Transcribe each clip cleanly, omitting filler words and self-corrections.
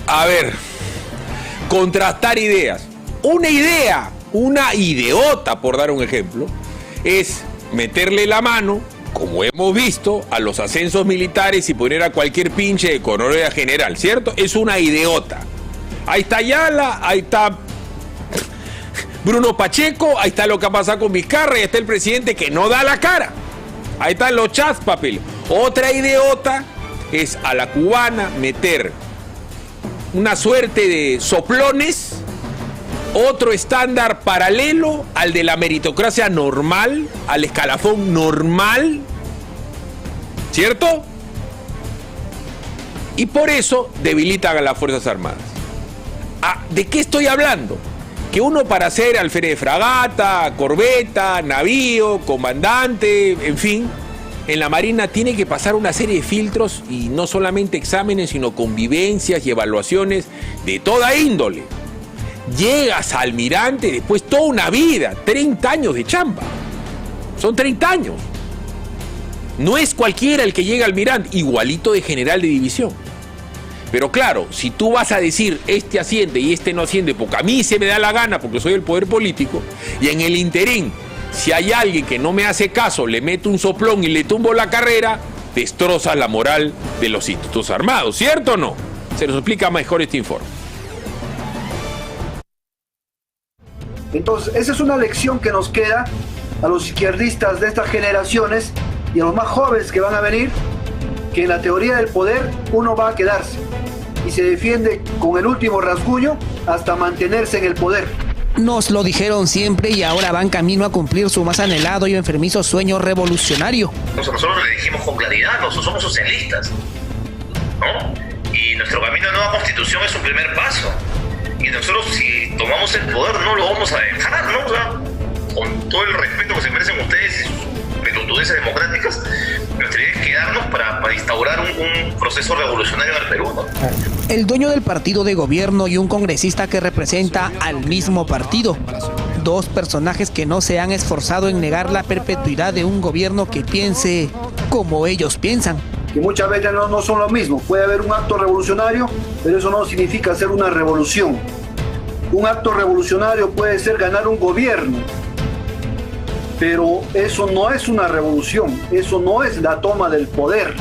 A ver, contrastar ideas. Una idea, una ideota, por dar un ejemplo, es meterle la mano, como hemos visto, a los ascensos militares y poner a cualquier pinche de coronel general, ¿cierto? Es una ideota. Ahí está Ayala, ahí está Bruno Pacheco, ahí está lo que ha pasado con Vizcarra, ahí está el presidente que no da la cara. Ahí están los chats, papel. Otra ideota es a la cubana meter una suerte de soplones, otro estándar paralelo al de la meritocracia normal, al escalafón normal, ¿cierto? Y por eso debilitan a las Fuerzas Armadas. ¿De qué estoy hablando? Que uno para ser alférez de fragata, corbeta, navío, comandante, en fin, en la Marina tiene que pasar una serie de filtros y no solamente exámenes, sino convivencias y evaluaciones de toda índole. Llegas a almirante después toda una vida, 30 años de chamba. Son 30 años. No es cualquiera el que llega a almirante, igualito de general de división. Pero claro, si tú vas a decir este asciende y este no asciende porque a mí se me da la gana porque soy el poder político, y en el interín, si hay alguien que no me hace caso, le meto un soplón y le tumbo la carrera, destrozas la moral de los institutos armados, ¿cierto o no? Se nos explica mejor este informe. Entonces, esa es una lección que nos queda a los izquierdistas de estas generaciones y a los más jóvenes que van a venir, que en la teoría del poder uno va a quedarse y se defiende con el último rasguño hasta mantenerse en el poder. Nos lo dijeron siempre y ahora van camino a cumplir su más anhelado y enfermizo sueño revolucionario. Nosotros le dijimos con claridad, nosotros somos socialistas, ¿no? Y nuestro camino a nueva constitución es un primer paso. Y nosotros, si tomamos el poder, no lo vamos a dejar, ¿no? O sea, con todo el respeto que se merecen ustedes y sus pelotudeces democráticas, nuestra idea es quedarnos para instaurar un proceso revolucionario en el Perú, ¿no? El dueño del partido de gobierno y un congresista que representa al mismo partido. Dos personajes que no se han esforzado en negar la perpetuidad de un gobierno que piense como ellos piensan. Que muchas veces no son lo mismo. Puede haber un acto revolucionario, pero eso no significa hacer una revolución. Un acto revolucionario puede ser ganar un gobierno, pero eso no es una revolución, eso no es la toma del poder.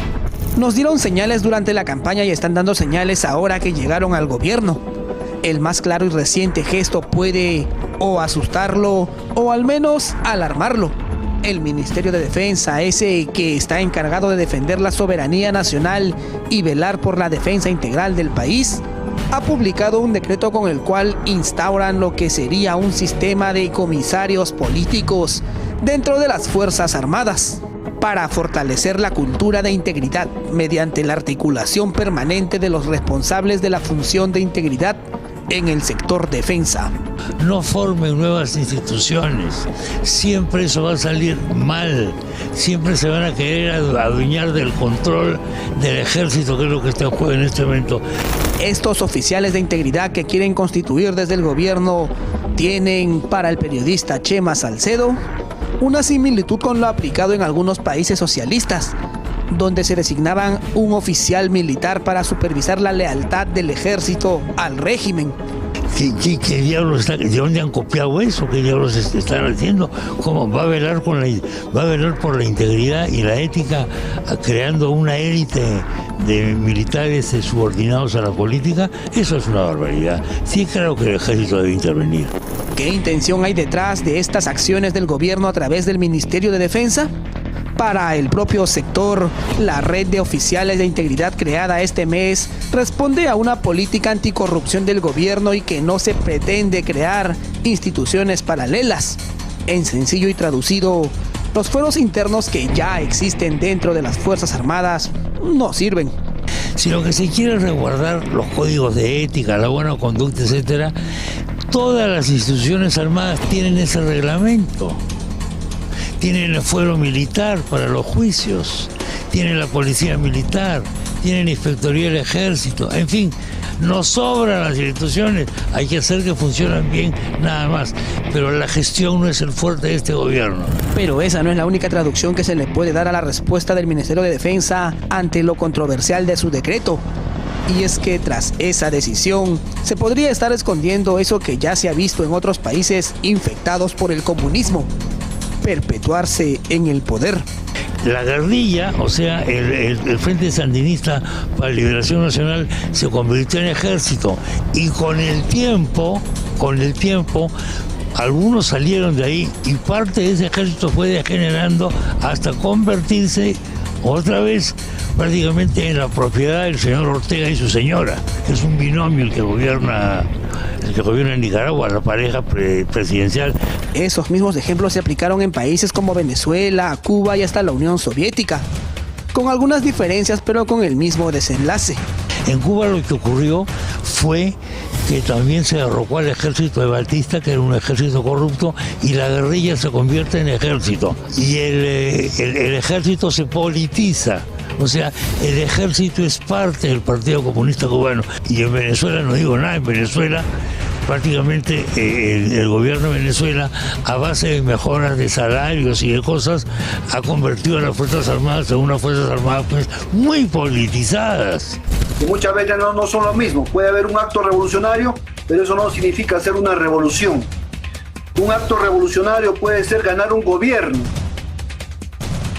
Nos dieron señales durante la campaña y están dando señales ahora que llegaron al gobierno. El más claro y reciente gesto puede o asustarlo o al menos alarmarlo. El Ministerio de Defensa, ese que está encargado de defender la soberanía nacional y velar por la defensa integral del país, ha publicado un decreto con el cual instauran lo que sería un sistema de comisarios políticos dentro de las Fuerzas Armadas para fortalecer la cultura de integridad mediante la articulación permanente de los responsables de la función de integridad en el sector defensa. No formen nuevas instituciones, siempre eso va a salir mal, siempre se van a querer adueñar del control del ejército, que es lo que está en juego en este momento. Estos oficiales de integridad que quieren constituir desde el gobierno tienen, para el periodista Chema Salcedo, una similitud con lo aplicado en algunos países socialistas, donde se designaban un oficial militar para supervisar la lealtad del ejército al régimen. ¿Qué diablos ¿De dónde han copiado eso? ¿Qué diablos están haciendo? ¿Cómo va a velar por la integridad y la ética, creando una élite de militares subordinados a la política? Eso es una barbaridad. Sí, claro que el ejército debe intervenir. ¿Qué intención hay detrás de estas acciones del gobierno a través del Ministerio de Defensa? Para el propio sector, la red de oficiales de integridad creada este mes responde a una política anticorrupción del gobierno y que no se pretende crear instituciones paralelas. En sencillo y traducido, los fueros internos que ya existen dentro de las Fuerzas Armadas no sirven. Si lo que se quiere es resguardar los códigos de ética, la buena conducta, etcétera, todas las instituciones armadas tienen ese reglamento. Tienen el fuero militar para los juicios, tienen la policía militar, tienen inspectoría del ejército, en fin, nos sobran las instituciones, hay que hacer que funcionen bien, nada más, pero la gestión no es el fuerte de este gobierno. Pero esa no es la única traducción que se le puede dar a la respuesta del Ministerio de Defensa ante lo controversial de su decreto. Y es que tras esa decisión se podría estar escondiendo eso que ya se ha visto en otros países infectados por el comunismo: perpetuarse en el poder. La guerrilla, o sea, el Frente Sandinista para la Liberación Nacional, se convirtió en ejército, y con el tiempo, algunos salieron de ahí y parte de ese ejército fue degenerando hasta convertirse otra vez prácticamente en la propiedad del señor Ortega y su señora, que es un binomio el que gobierna en Nicaragua, la pareja presidencial. Esos mismos ejemplos se aplicaron en países como Venezuela, Cuba y hasta la Unión Soviética, con algunas diferencias pero con el mismo desenlace. En Cuba lo que ocurrió fue que también se derrocó al ejército de Batista, que era un ejército corrupto, y la guerrilla se convierte en ejército. Y el ejército se politiza. O sea, el ejército es parte del Partido Comunista Cubano. Y en Venezuela, no digo nada, en Venezuela prácticamente el gobierno de Venezuela, a base de mejoras de salarios y de cosas, ha convertido a las Fuerzas Armadas en unas Fuerzas Armadas pues muy politizadas. Y muchas veces no son lo mismo. Puede haber un acto revolucionario, pero eso no significa hacer una revolución. Un acto revolucionario puede ser ganar un gobierno,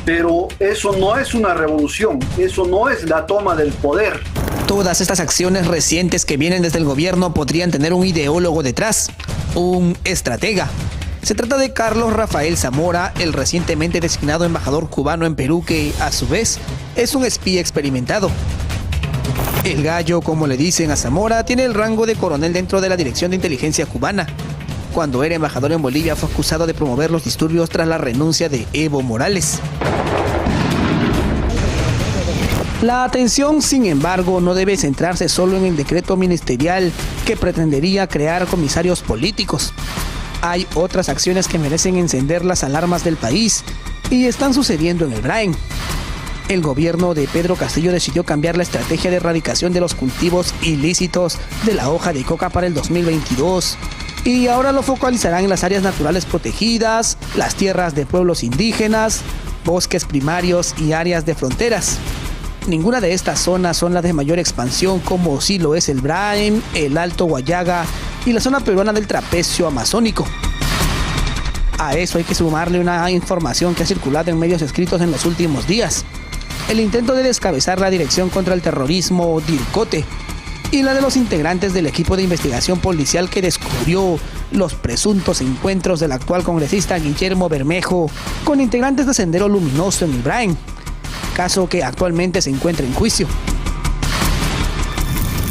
pero eso no es una revolución, eso no es la toma del poder. Todas estas acciones recientes que vienen desde el gobierno podrían tener un ideólogo detrás, un estratega. Se trata de Carlos Rafael Zamora, el recientemente designado embajador cubano en Perú, que a su vez es un espía experimentado. El gallo, como le dicen a Zamora, tiene el rango de coronel dentro de la Dirección de Inteligencia cubana. Cuando era embajador en Bolivia fue acusado de promover los disturbios tras la renuncia de Evo Morales. La atención, sin embargo, no debe centrarse solo en el decreto ministerial que pretendería crear comisarios políticos. Hay otras acciones que merecen encender las alarmas del país y están sucediendo en el Brain. El gobierno de Pedro Castillo decidió cambiar la estrategia de erradicación de los cultivos ilícitos de la hoja de coca para el 2022 y ahora lo focalizarán en las áreas naturales protegidas, las tierras de pueblos indígenas, bosques primarios y áreas de fronteras. Ninguna de estas zonas son las de mayor expansión, como sí lo es el Brain, el Alto Guayaga y la zona peruana del trapecio amazónico. A eso hay que sumarle una información que ha circulado en medios escritos en los últimos días: el intento de descabezar la Dirección contra el Terrorismo, DIRCOTE, y la de los integrantes del equipo de investigación policial que descubrió los presuntos encuentros del actual congresista Guillermo Bermejo con integrantes de Sendero Luminoso en el Brain, caso que actualmente se encuentra en juicio.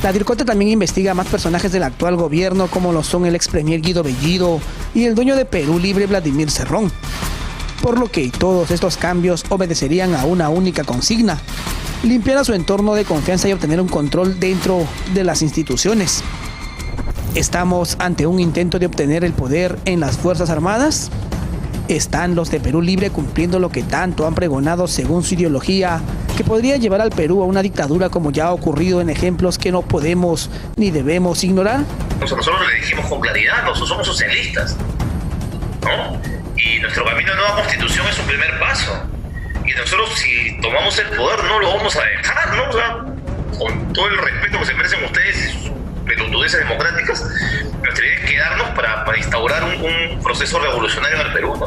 La DIRCOTE también investiga a más personajes del actual gobierno, como lo son el ex premier Guido Bellido y el dueño de Perú Libre Vladimir Cerrón, por lo que todos estos cambios obedecerían a una única consigna: limpiar a su entorno de confianza y obtener un control dentro de las instituciones. ¿Estamos ante un intento de obtener el poder en las Fuerzas Armadas? ¿Están los de Perú Libre cumpliendo lo que tanto han pregonado según su ideología, que podría llevar al Perú a una dictadura, como ya ha ocurrido en ejemplos que no podemos ni debemos ignorar? Nosotros le dijimos con claridad: nosotros somos socialistas, ¿no? Y nuestro camino a nueva constitución es un primer paso. Y nosotros, si tomamos el poder, no lo vamos a dejar, ¿no? O sea, con todo el respeto que se merecen ustedes y sus pelotudeces democráticas, nuestra idea es quedarnos para instaurar un proceso revolucionario en el Perú, ¿no?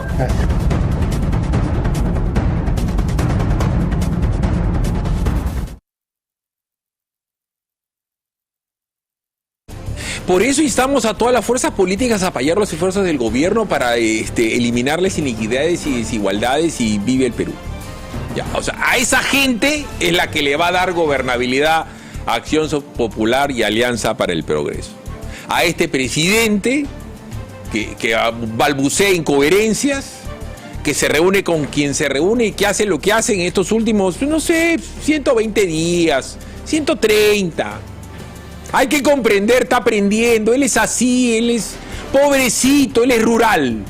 Por eso instamos a todas las fuerzas políticas a apoyar los esfuerzos del gobierno para eliminar las iniquidades y desigualdades y vive el Perú. Ya, o sea, a esa gente es la que le va a dar gobernabilidad a Acción Popular y Alianza para el Progreso. A este presidente que balbucea incoherencias, que se reúne con quien se reúne y que hace lo que hace en estos últimos, no sé, 120 días, 130. Hay que comprender, está aprendiendo, él es así, él es pobrecito, él es rural.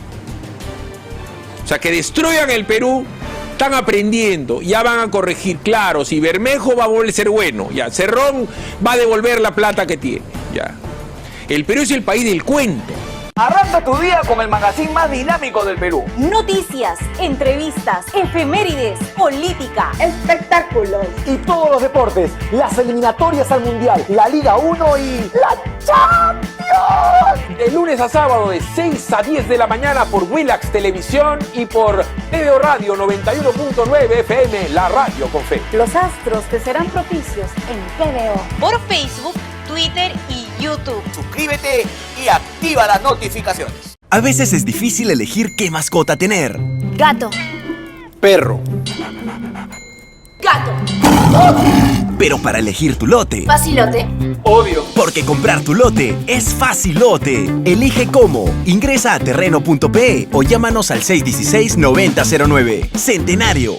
O sea, que destruyan el Perú, están aprendiendo, ya van a corregir. Claro, si Bermejo va a volver a ser bueno, ya, Cerrón va a devolver la plata que tiene, ya. El Perú es el país del cuento. Arranca tu día con el magazine más dinámico del Perú. Noticias, entrevistas, efemérides, política, espectáculos Y todos los deportes, las eliminatorias al Mundial, la Liga 1 y la Champions. De lunes a sábado de 6 a 10 de la mañana por Willax Televisión y por TVO Radio 91.9 FM, la radio con fe. Los astros te serán propicios en TVO. Por Facebook, Twitter y YouTube. Suscríbete y activa las notificaciones. A veces es difícil elegir qué mascota tener. Gato. Perro. Gato. Pero para elegir tu lote, Facilote. Obvio. porque comprar tu lote es facilote. Elige cómo. Ingresa a terreno.pe o llámanos al 616-9009. Centenario.